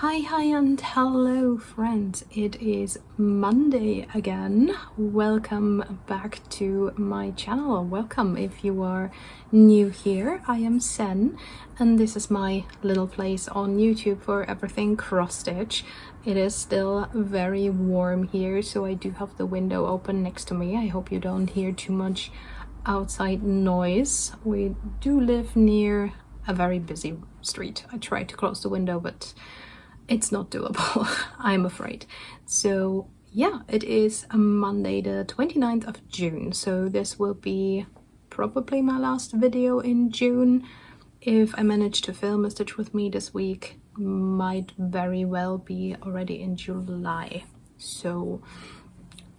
Hi and hello friends, it is Monday again. Welcome back to my channel. Welcome if you are new here. I am Sen and this is my little place on YouTube for everything cross stitch. It is still very warm here, so I do have the window open next to me. I hope you don't hear too much outside noise. We do live near a very busy street. I tried to close the window, but it's not doable, I'm afraid. So yeah, it is a Monday the 29th of June, so this will be probably my last video in June. If I manage to film a stitch with me this week, might very well be already in July. So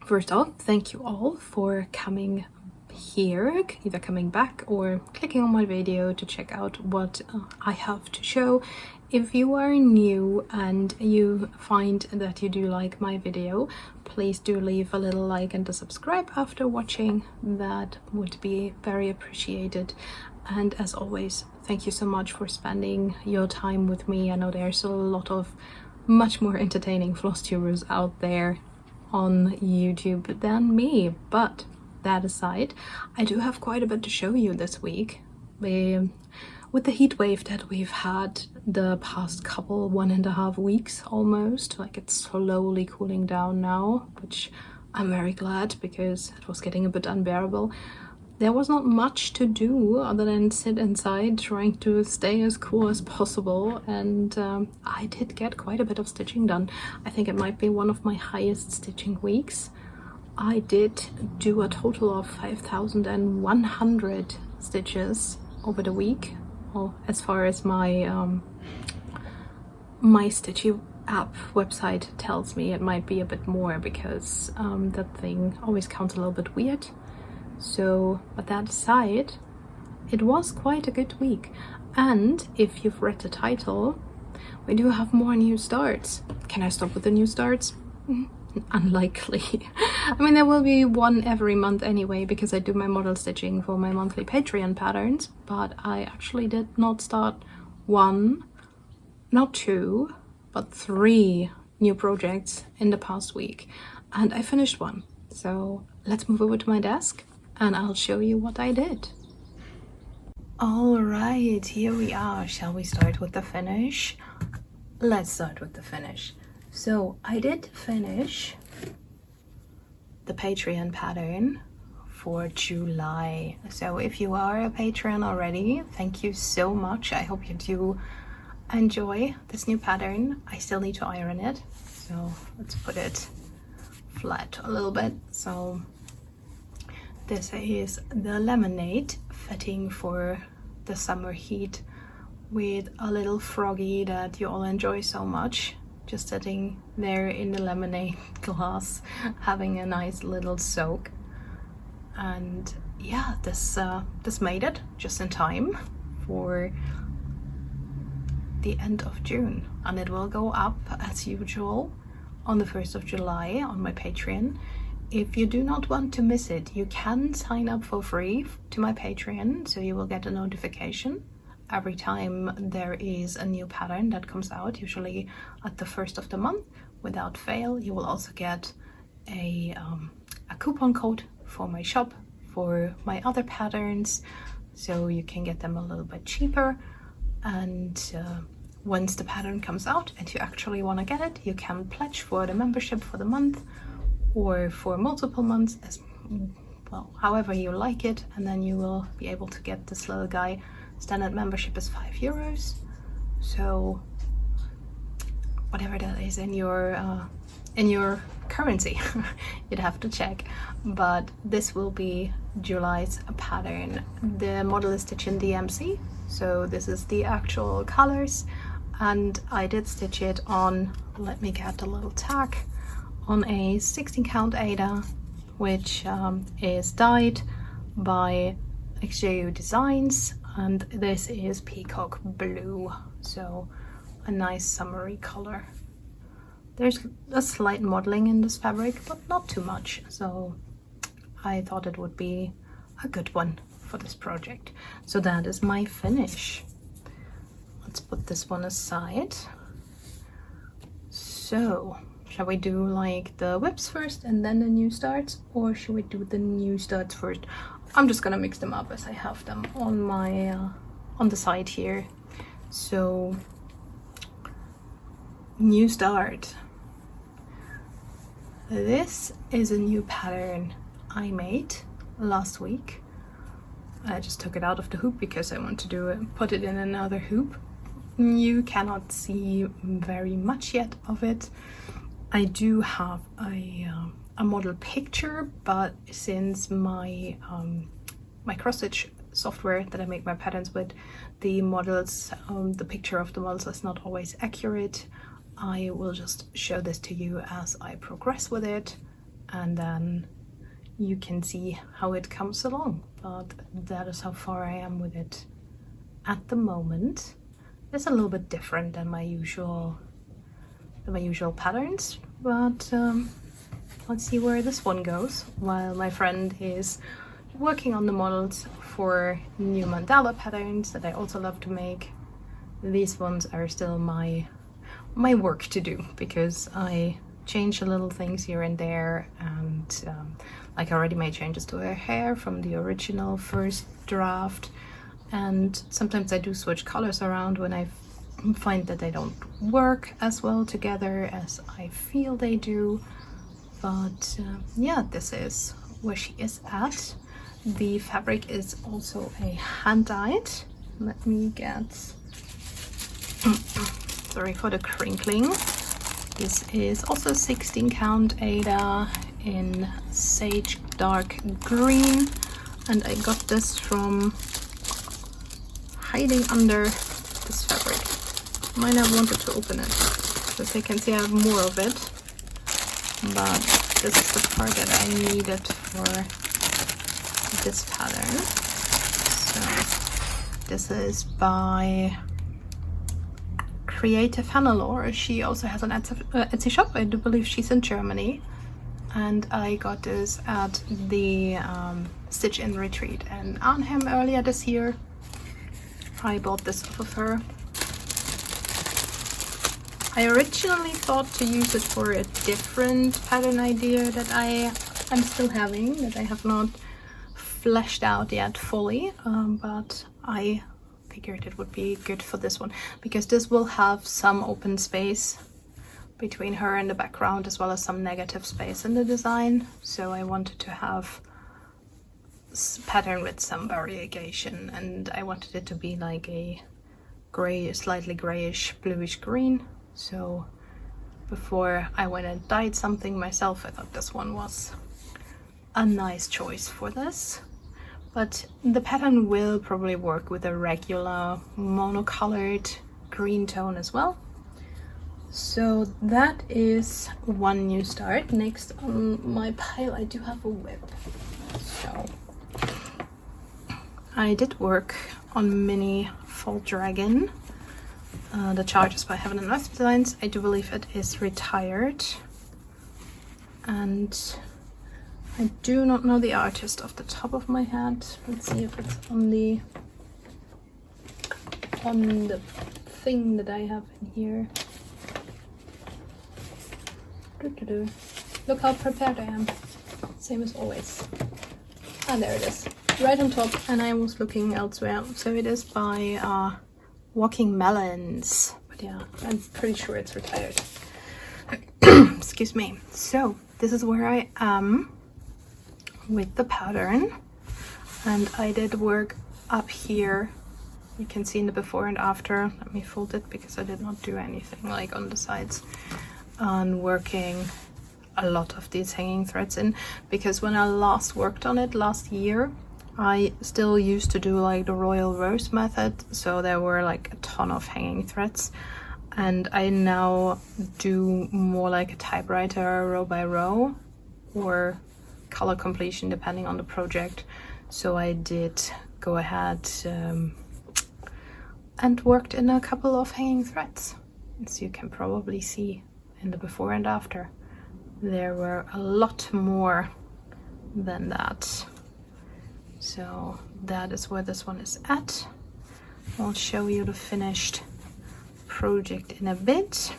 first off, thank you all for coming here, either coming back or clicking on my video to check out what I have to show. If you are new and you find that you do like my video, please do leave a little like and a subscribe after watching. That would be very appreciated. And as always, thank you so much for spending your time with me. I know there's a lot of much more entertaining Flosstubers out there on YouTube than me, but that aside, I do have quite a bit to show you this week. With the heat wave that we've had the past couple 1.5 weeks almost, like it's slowly cooling down now, which I'm very glad because it was getting a bit unbearable. There was not much to do other than sit inside trying to stay as cool as possible, and I did get quite a bit of stitching done. I think it might be one of my highest stitching weeks. I did do a total of 5,100 stitches over the week. Well, as far as my my Stitchy app website tells me, it might be a bit more because that thing always counts a little bit weird. So, but that aside, it was quite a good week. And if you've read the title, we do have more new starts. Can I stop with the new starts? Unlikely. I mean, there will be one every month anyway because I do my model stitching for my monthly Patreon patterns, but I actually did not start one, not two, but 3 new projects in the past week, and I finished one. So let's move over to my desk and I'll show you what I did. All right, here we are. Shall we start with the finish? Let's start with the finish. So I did finish the Patreon pattern for July. So if you are a patron already, thank you so much. I hope you do enjoy this new pattern. I still need to iron it, so let's put it flat a little bit. So this is the lemonade fitting for the summer heat with a little froggy that you all enjoy so much, just sitting there in the lemonade glass having a nice little soak. And yeah, this made it just in time for the end of June, and it will go up as usual on the 1st of July on my Patreon. If you do not want to miss it, you can sign up for free to my Patreon, so you will get a notification every time there is a new pattern that comes out, usually at the 1st of the month, without fail. You will also get a coupon code for my shop for my other patterns, so you can get them a little bit cheaper. And once the pattern comes out and you actually want to get it, you can pledge for the membership for the month or for multiple months, as well, however you like it, and then you will be able to get this little guy. Standard membership is €5, so whatever that is in your currency, you'd have to check. But this will be July's pattern. The model is stitched in DMC, so this is the actual colors, and I did stitch it on, let me get a little tag, on a 16 count Ada, which is dyed by XJU Designs. And this is peacock blue, so a nice summery color. There's a slight modeling in this fabric, but not too much, so I thought it would be a good one for this project. So that is my finish. Let's put this one aside. So shall we do like the whips first and then the new starts, or should we do the new starts first? I'm just gonna mix them up as I have them on my on the side here. So new start. This is a new pattern I made last week. I just took it out of the hoop because I want to do it, put it in another hoop. You cannot see very much yet of it. I do have a model picture, but since my my cross stitch software that I make my patterns with, the models, the picture of the models is not always accurate. I will just show this to you as I progress with it, and then you can see how it comes along. But that is how far I am with it at the moment. It's a little bit different than my usual patterns, but let's see where this one goes while my friend is working on the models for new mandala patterns that I also love to make. These ones are still my work to do because I change a little things here and there, and like I already made changes to her hair from the original first draft, and sometimes I do switch colors around when I find that they don't work as well together as I feel they do. But yeah, this is where she is at. The fabric is also a hand-dyed. Let me get sorry for the crinkling. This is also 16 count Ada in sage dark green, and I got this from hiding under this fabric. Might have wanted to open it, as you can see I have more of it, but this is the part that I needed for this pattern. So this is by Creative Hannelore. She also has an Etsy shop. I do believe she's in Germany, and I got this at the Stitch in Retreat in Arnhem earlier this year. I bought this off of her. I originally thought to use it for a different pattern idea that I'm still having, that I have not fleshed out yet fully, but I figured it would be good for this one because this will have some open space between her and the background, as well as some negative space in the design. So I wanted to have pattern with some variegation, and I wanted it to be like a gray, slightly grayish bluish green. So before I went and dyed something myself, I thought this one was a nice choice for this. But the pattern will probably work with a regular monocolored green tone as well. So that is one new start. Next on my pile I do have a whip. So I did work on Mini Fall Dragon. The Charge is by Heaven and Earth Designs. I do believe it is retired, and I do not know the artist off the top of my head. Let's see if it's on the thing that I have in here. Look how prepared I am. Same as always. Ah, there it is. Right on top, and I was looking elsewhere. So it is by Walking Melons. But yeah, I'm pretty sure it's retired. Excuse me. So this is where I am with the pattern, and I did work up here. You can see in the before and after. Let me fold it because I did not do anything like on the sides on working a lot of these hanging threads in, because when I last worked on it last year, I still used to do like the Royal Rose method, so there were like a ton of hanging threads, and I now do more like a typewriter row by row or color completion depending on the project. So I did go ahead and worked in a couple of hanging threads, as you can probably see in the before and after. There were a lot more than that. So that is where this one is at. I'll show you the finished project in a bit.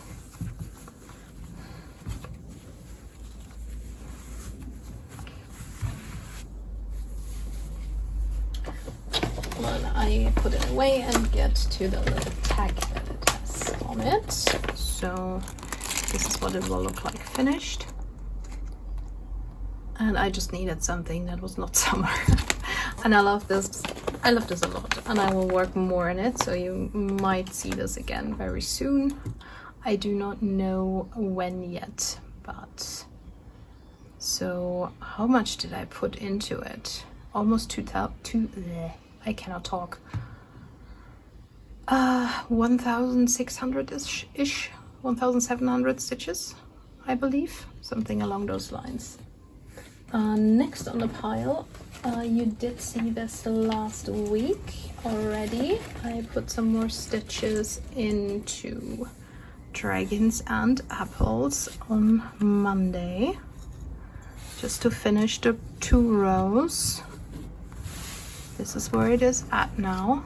I put it away and get to the little tag that it has on it. So this is what it will look like finished. And I just needed something that was not summer. And I love this. I love this a lot, and I will work more in it, so you might see this again very soon. I do not know when yet, but so how much did I put into it? Almost 2,000. I cannot talk. 1,600-ish, 1,700 stitches, I believe, something along those lines. Next on the pile, you did see this last week already. I put some more stitches into Dragons and Apples on Monday, just to finish the 2 rows. This is where it is at now.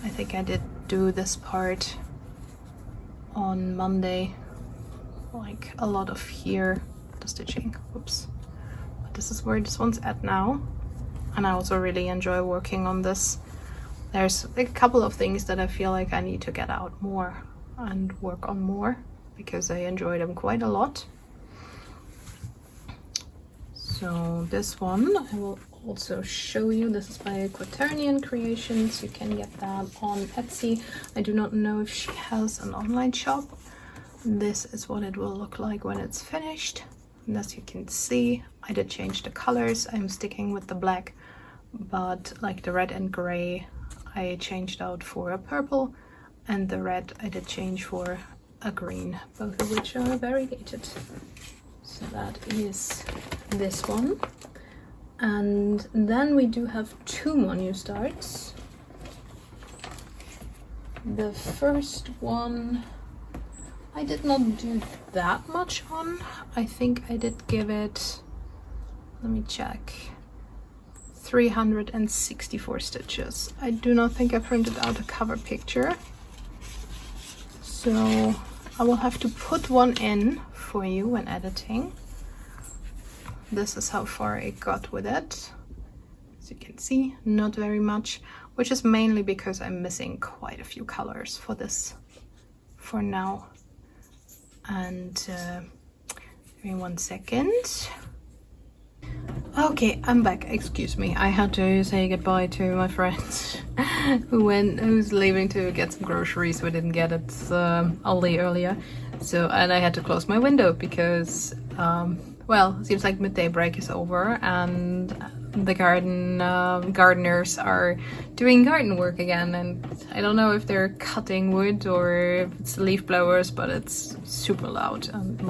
I think I did do this part on Monday, like a lot of here. Stitching, whoops, but this is where this one's at now, and I also really enjoy working on this. There's a couple of things that I feel like I need to get out more and work on more, because I enjoy them quite a lot. So this one I will also show you. This is by Quaternion Creations. You can get that on Etsy. I do not know if she has an online shop. This is what it will look like when it's finished. And as you can see, I did change the colors. I'm sticking with the black, but like the red and gray, I changed out for a purple, and the red I did change for a green, both of which are variegated. So that is this one. And then we do have 2 more new starts. The first one I did not do that much on. I think I did give it, let me check, 364 stitches. I do not think I printed out a cover picture, so I will have to put one in for you when editing. This is how far I got with it. As you can see, not very much, which is mainly because I'm missing quite a few colors for this for now. And give me 1 second. Okay, I'm back. Excuse me, I had to say goodbye to my friend who's leaving to get some groceries. We didn't get it Aldi earlier, so, and I had to close my window because well, it seems like midday break is over and the gardeners are doing garden work again, and I don't know if they're cutting wood or if it's leaf blowers, but it's super loud. And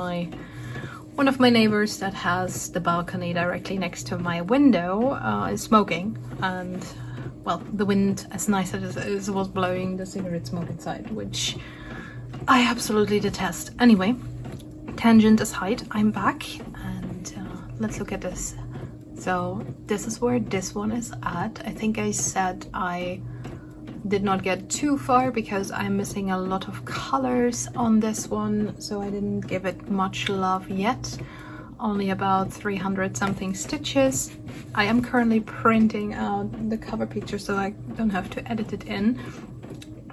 one of my neighbors that has the balcony directly next to my window is smoking, and well, the wind, as nice as it is, was blowing the cigarette smoke inside, which I absolutely detest. Anyway, tangent aside, I'm back, and let's look at this. So this is where this one is at. I think I said I did not get too far because I'm missing a lot of colors on this one, so I didn't give it much love yet. Only about 300 something stitches. I am currently printing out the cover picture so I don't have to edit it in.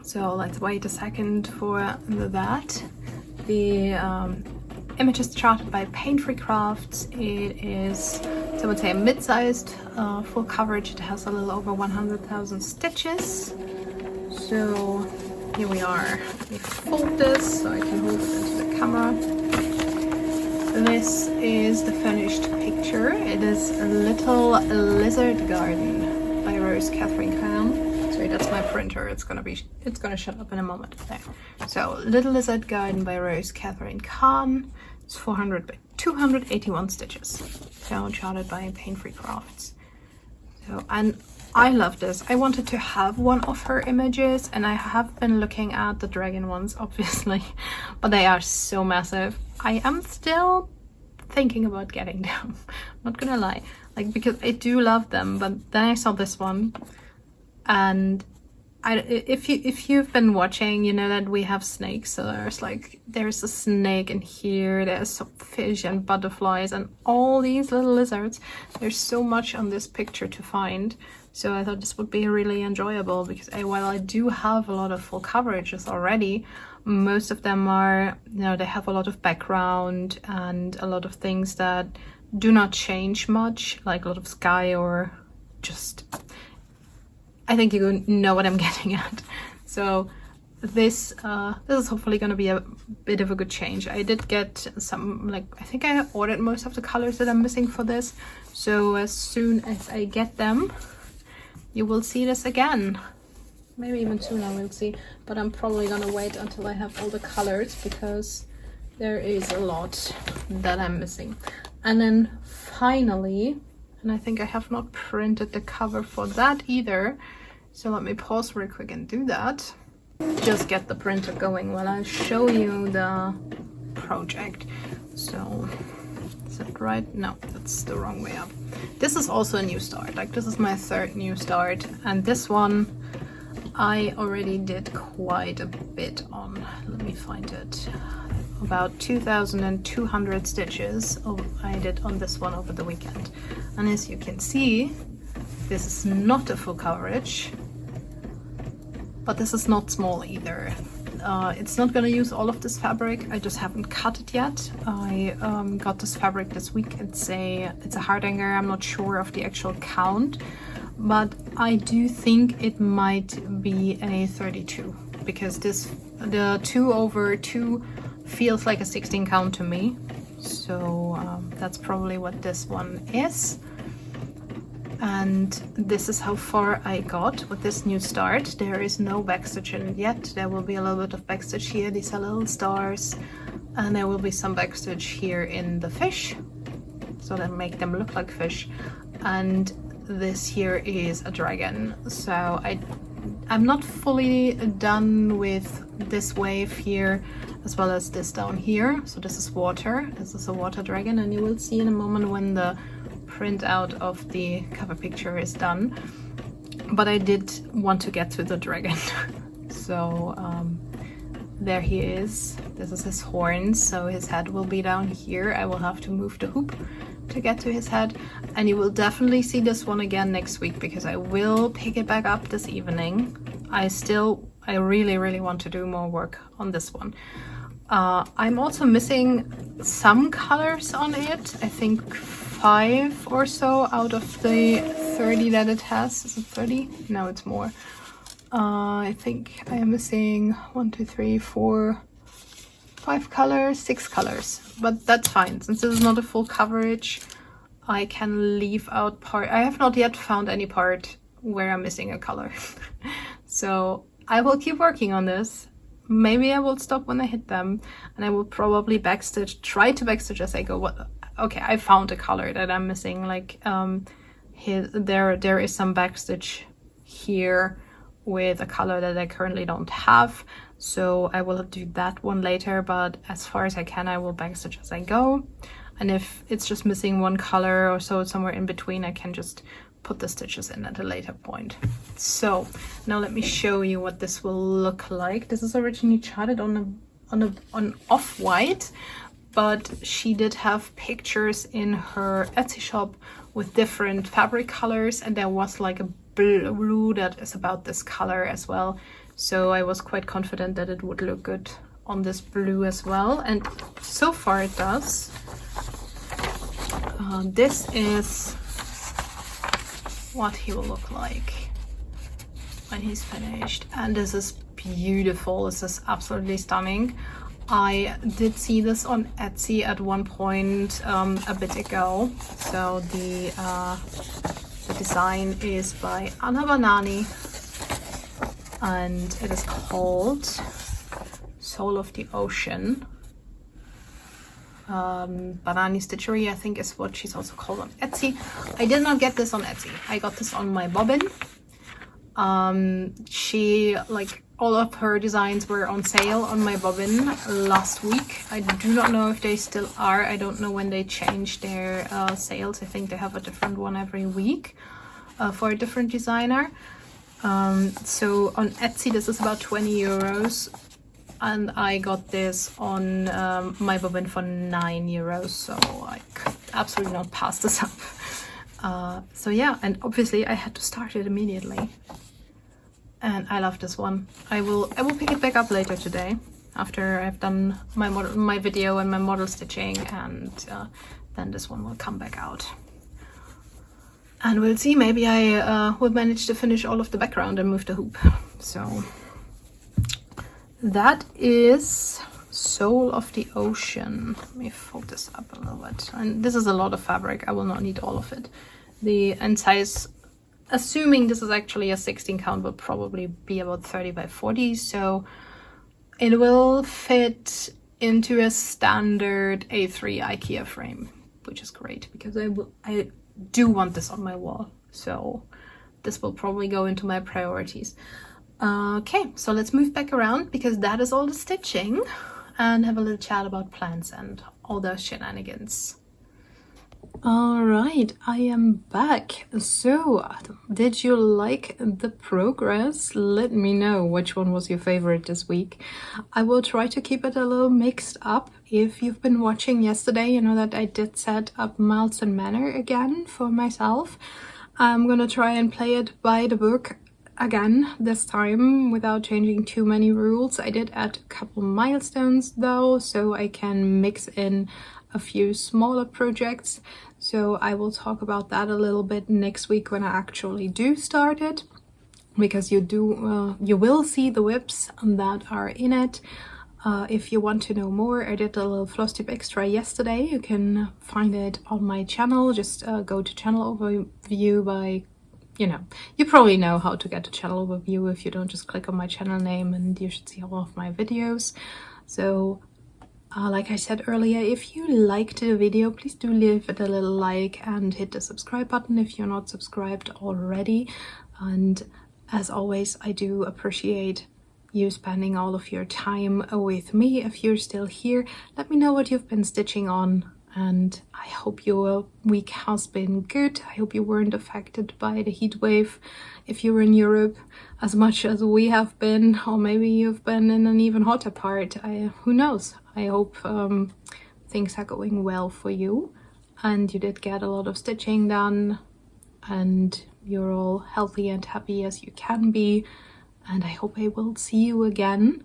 So let's wait a second for that. The image is charted by Paint-Free Crafts. It is, so I would say, a mid-sized full coverage. It has a little over 100,000 stitches. So here we are. Let me fold this so I can hold it into the camera. This is the finished picture. It is a Little Lizard Garden by Rose Catherine Kahn. Sorry, that's my printer. It's gonna shut up in a moment. There. So Little Lizard Garden by Rose Catherine Kahn. It's 400 by 281 stitches. So charted by Paint-Free Crafts. So, and I love this. I wanted to have one of her images, and I have been looking at the dragon ones, obviously, but they are so massive. I am still thinking about getting them. I'm not gonna lie, like, because I do love them, but then I saw this one, and if you've been watching, you know that we have snakes. So there's a snake in here, there's some fish and butterflies and all these little lizards. There's so much on this picture to find. So I thought this would be really enjoyable because while I do have a lot of full coverages already, most of them are, you know, they have a lot of background and a lot of things that do not change much, like a lot of sky or just, I think you know what I'm getting at. So this is hopefully going to be a bit of a good change. I did get some, like, I think I ordered most of the colors that I'm missing for this. So as soon as I get them, you will see this again. Maybe even sooner we'll see, but I'm probably gonna wait until I have all the colors because there is a lot that I'm missing. And then finally, and I think I have not printed the cover for that either, so let me pause real quick and do that. Just get the printer going while I show you the project. So is that right? No, that's the wrong way up. This is also a new start. Like, this is my third new start, and this one I already did quite a bit on. Let me find it. About 2,200 stitches I did on this one over the weekend. And as you can see, this is not a full coverage, but this is not small either. It's not gonna use all of this fabric. I just haven't cut it yet. I got this fabric this week. It's a hardanger. I'm not sure of the actual count, but I do think it might be a 32 because the 2/2 feels like a 16 count to me. So that's probably what this one is. And this is how far I got with this new start. There is no backstitch in it yet. There will be a little bit of backstitch here. These are little stars. And there will be some backstitch here in the fish, so that make them look like fish. And this here is a dragon. So I'm not fully done with this wave here, as well as this down here. So this is water. This is a water dragon, and you will see in a moment when the print out of the cover picture is done. But I did want to get to the dragon. So there he is. This is his horns, so his head will be down here. I will have to move the hoop to get to his head, and you will definitely see this one again next week because I will pick it back up this evening. I really want to do more work on this one. I'm also missing some colors on it. I think 5 or so out of the 30 that it has. Is it 30? No, it's more. I think I am missing 1, 2, 3, 4, 5 colors, 6 colors, but that's fine. Since this is not a full coverage, I can leave out part. I have not yet found any part where I'm missing a color. So I will keep working on this. Maybe I will stop when I hit them, and I will probably try to backstitch as I go. Okay, I found a color that I'm missing. Like there is some backstitch here with a color that I currently don't have, so I will do that one later, but as far as I can I will backstitch as I go. And if it's just missing one color or so somewhere in between, I can just put the stitches in at a later point. So now let me show you what this will look like. This is originally charted on off-white, but she did have pictures in her Etsy shop with different fabric colors, and there was like a blue that is about this color as well. So I was quite confident that it would look good on this blue as well, and so far it does. This is what he will look like when he's finished, and this is beautiful. This is absolutely stunning. I did see this on Etsy at one point a bit ago. So the design is by Anna Banani, and it is called Soul of the Ocean. Banani Stitchery, I think, is what she's also called on Etsy. I did not get this on Etsy. I got this on my bobbin. She, like, all of her designs were on sale on my bobbin last week. I do not know if they still are. I don't know when they changed their sales. I think they have a different one every week for a different designer. So on Etsy this is about 20 euros, and I got this on my bobbin for 9 euros, so I could absolutely not pass this up. So yeah, and obviously I had to start it immediately. And I love this one. I will pick it back up later today after I've done my video and my model stitching, and then this one will come back out. And we'll see, maybe I will manage to finish all of the background and move the hoop. So that is Soul of the Ocean. Let me fold this up a little bit. And this is a lot of fabric. I will not need all of it. The end size, assuming this is actually a 16 count, will probably be about 30 by 40. So it will fit into a standard A3 IKEA frame, which is great because I do want this on my wall. So this will probably go into my priorities. Okay, so let's move back around because that is all the stitching, and have a little chat about plants and all the shenanigans. All right, I am back. So, did you like the progress? Let me know which one was your favorite this week. I will try to keep it a little mixed up. If you've been watching yesterday, you know that I did set up Miles and Manor again for myself. I'm gonna try and play it by the book again this time without changing too many rules. I did add a couple milestones though, so I can mix in a few smaller projects. So I will talk about that a little bit next week when I actually do start it, because you will see the whips that are in it. If you want to know more, I did a little Flosstube extra yesterday. You can find it on my channel. Just go to channel overview by, you probably know how to get to channel overview. If you don't, just click on my channel name and you should see all of my videos. So like I said earlier, if you liked the video, please do leave it a little like and hit the subscribe button if you're not subscribed already. And as always, I do appreciate you spending all of your time with me. If you're still here, let me know what you've been stitching on, and I hope your week has been good. I hope you weren't affected by the heat wave if you were in Europe as much as we have been, or maybe you've been in an even hotter part. Who knows? I hope things are going well for you and you did get a lot of stitching done and you're all healthy and happy as you can be. And I hope I will see you again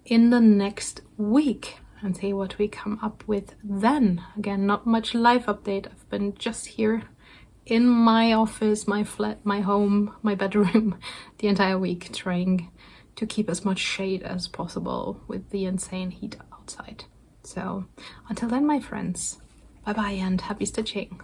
in the next week and see what we come up with then. Again, not much live update. I've been just here in my office, my flat, my home, my bedroom the entire week, trying to keep as much shade as possible with the insane heat outside. So until then, my friends, bye bye and happy stitching.